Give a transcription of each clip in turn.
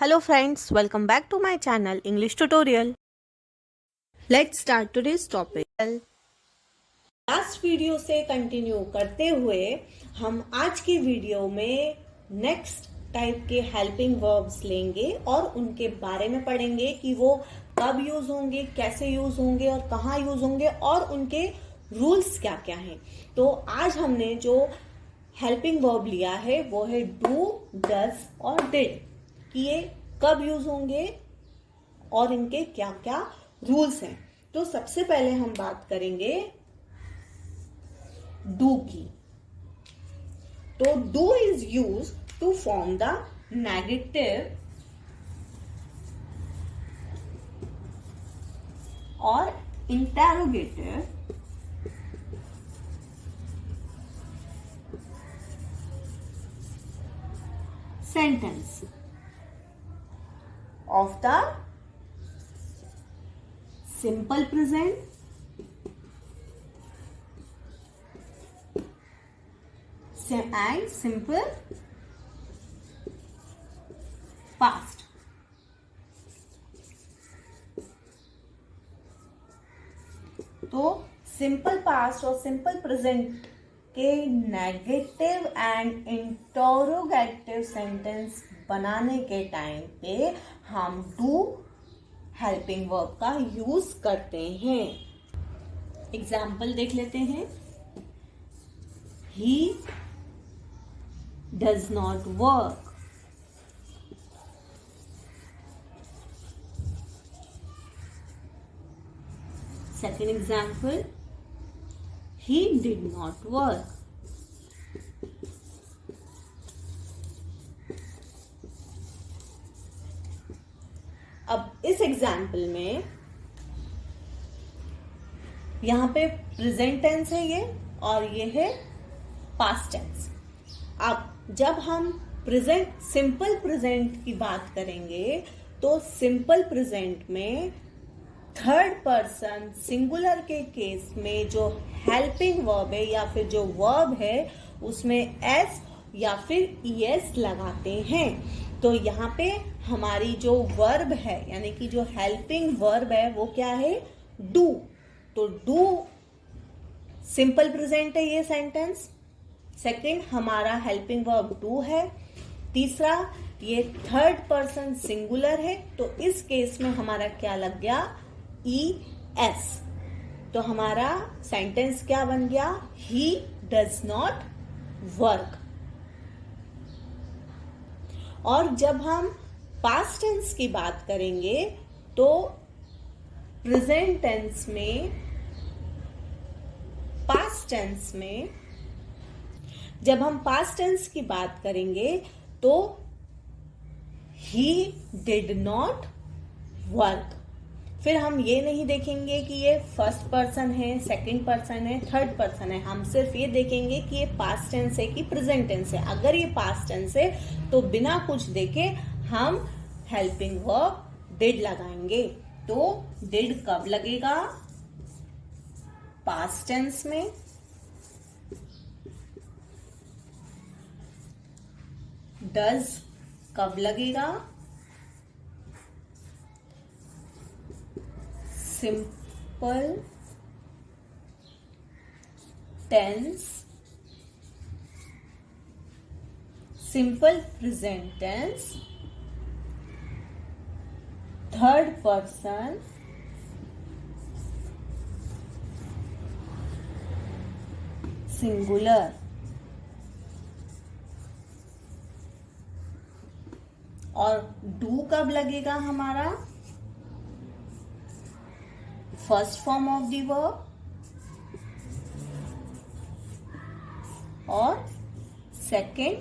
Hello friends, welcome back to my channel English tutorial. Let's start today's topic. Last video से continue करते हुए हम आज की वीडियो में नेक्स्ट टाइप के हेल्पिंग वर्ब्स लेंगे और उनके बारे में पढ़ेंगे कि वो कब यूज होंगे, कैसे यूज होंगे और कहाँ यूज होंगे और उनके रूल्स क्या क्या हैं। तो आज हमने जो हेल्पिंग वर्ब लिया है वो है डू, डज और डिड, कि ये कब यूज होंगे और इनके क्या क्या रूल्स हैं। तो सबसे पहले हम बात करेंगे डू की। तो do is use to form the negative और interrogative sentence of the simple present and simple past. तो सिंपल पास्ट और सिंपल प्रेजेंट के नेगेटिव एंड इंटरोगेटिव सेंटेंस बनाने के टाइम पे हम डू हेल्पिंग वर्ब का यूज करते हैं। एग्जाम्पल देख लेते हैं। He does not work, second example, he did not work. अब इस एग्जाम्पल में यहां पे प्रेजेंट टेंस है ये और ये है पास्ट टेंस। अब जब हम प्रेजेंट सिंपल प्रेजेंट की बात करेंगे तो सिंपल प्रेजेंट में थर्ड पर्सन सिंगुलर के केस में जो हेल्पिंग वर्ब है या फिर जो वर्ब है उसमें एस या फिर ईएस लगाते हैं। तो यहाँ पे हमारी जो वर्ब है यानी कि जो हेल्पिंग वर्ब है वो क्या है, डू। तो डू सिंपल प्रेजेंट है ये सेंटेंस। सेकंड हमारा हेल्पिंग वर्ब डू है। तीसरा ये थर्ड पर्सन सिंगुलर है तो इस केस में हमारा क्या लग गया, ई एस। तो हमारा सेंटेंस क्या बन गया, ही डज नॉट वर्क। और जब हम पास्ट टेंस की बात करेंगे तो प्रेजेंट टेंस में पास्ट टेंस में जब हम पास्ट टेंस की बात करेंगे तो ही डिड नॉट वर्क। फिर हम ये नहीं देखेंगे कि ये फर्स्ट पर्सन है, सेकंड पर्सन है, थर्ड पर्सन है। हम सिर्फ ये देखेंगे कि ये पास्ट टेंस है कि प्रेजेंट टेंस है। अगर ये पास्ट टेंस है तो बिना कुछ देखे हम हेल्पिंग वर्ब डिड लगाएंगे। तो डिड कब लगेगा, पास्ट टेंस में। डज कब लगेगा, simple tense, simple present tense, third person, singular. और डू कब लगेगा हमारा, first form of the verb और second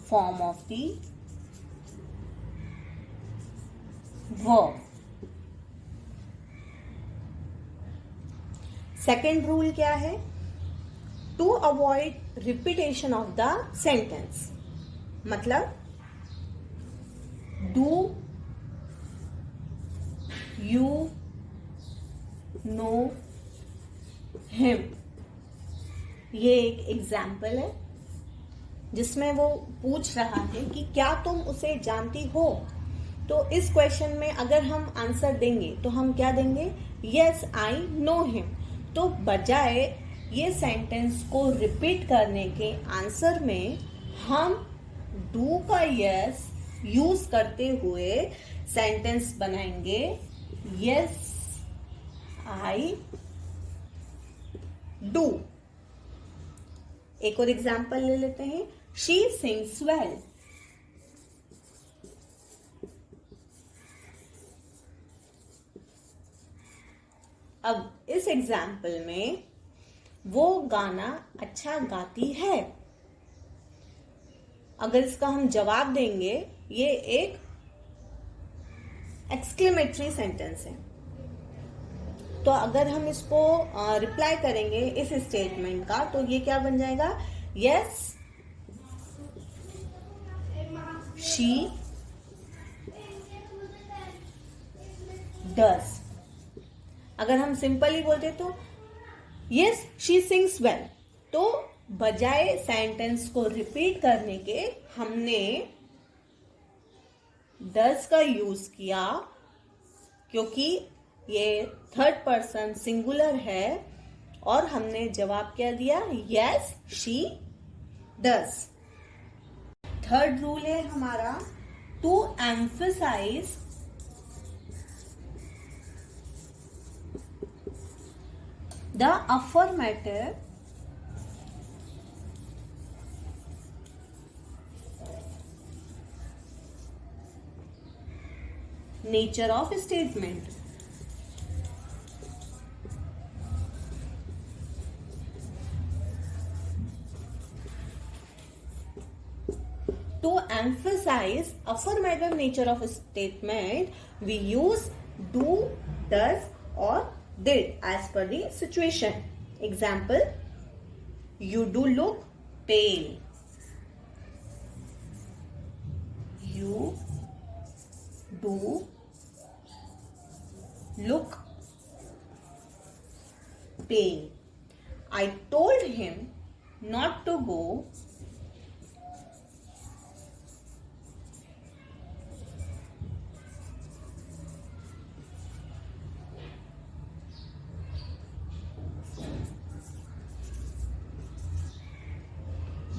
form of the verb. Second rule क्या है, to avoid repetition of the sentence. मतलब डू, यू, नो, हिम, ये एक एग्जाम्पल है जिसमें वो पूछ रहा है कि क्या तुम उसे जानती हो। तो इस क्वेश्चन में अगर हम आंसर देंगे तो हम क्या देंगे, यस आई नो हिम। तो बजाय ये सेंटेंस को रिपीट करने के आंसर में हम डू का यस यूज करते हुए सेंटेंस बनाएंगे, यस आई डू। एक और एग्जाम्पल ले लेते हैं, शी सिंग्स वेल। अब इस एग्जाम्पल में वो गाना अच्छा गाती है। अगर इसका हम जवाब देंगे, ये एक एक्सक्लेमेटरी सेंटेंस है, तो अगर हम इसको रिप्लाई करेंगे इस स्टेटमेंट का, तो ये क्या बन जाएगा, यस शी डज। अगर हम सिंपली बोलते तो यस शी सिंग्स वेल। तो बजाय सेंटेंस को रिपीट करने के हमने डज का यूज किया, क्योंकि ये थर्ड पर्सन सिंगुलर है, और हमने जवाब क्या दिया, yes she does. Third rule है हमारा, to emphasize the affirmative nature of a statement. To emphasize affirmative nature of a statement, we use do, does or did as per the situation. Example, you do look pale. You do look pale. I told him not to go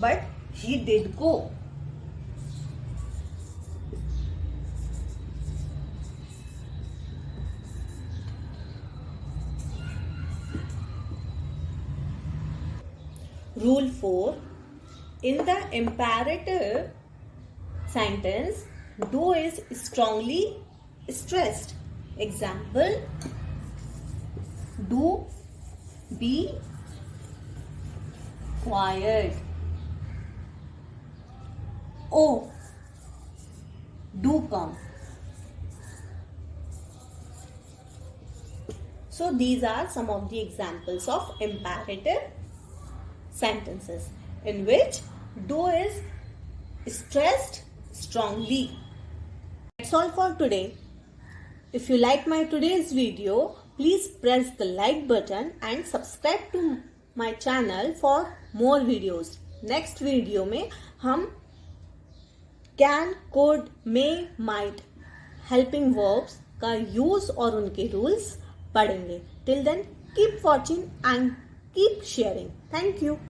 but he did go. Rule 4. In the imperative sentence, do is strongly stressed. Example, do be quiet. Oh, do come. So these are some of the examples of imperative sentences in which do is stressed strongly. That's all for today. If you like my today's video, please press the like button and subscribe to my channel for more videos. Next video में हम can, could, may, might helping verbs का use और उनके rules पढ़ेंगे. Till then, keep watching and keep sharing. Thank you.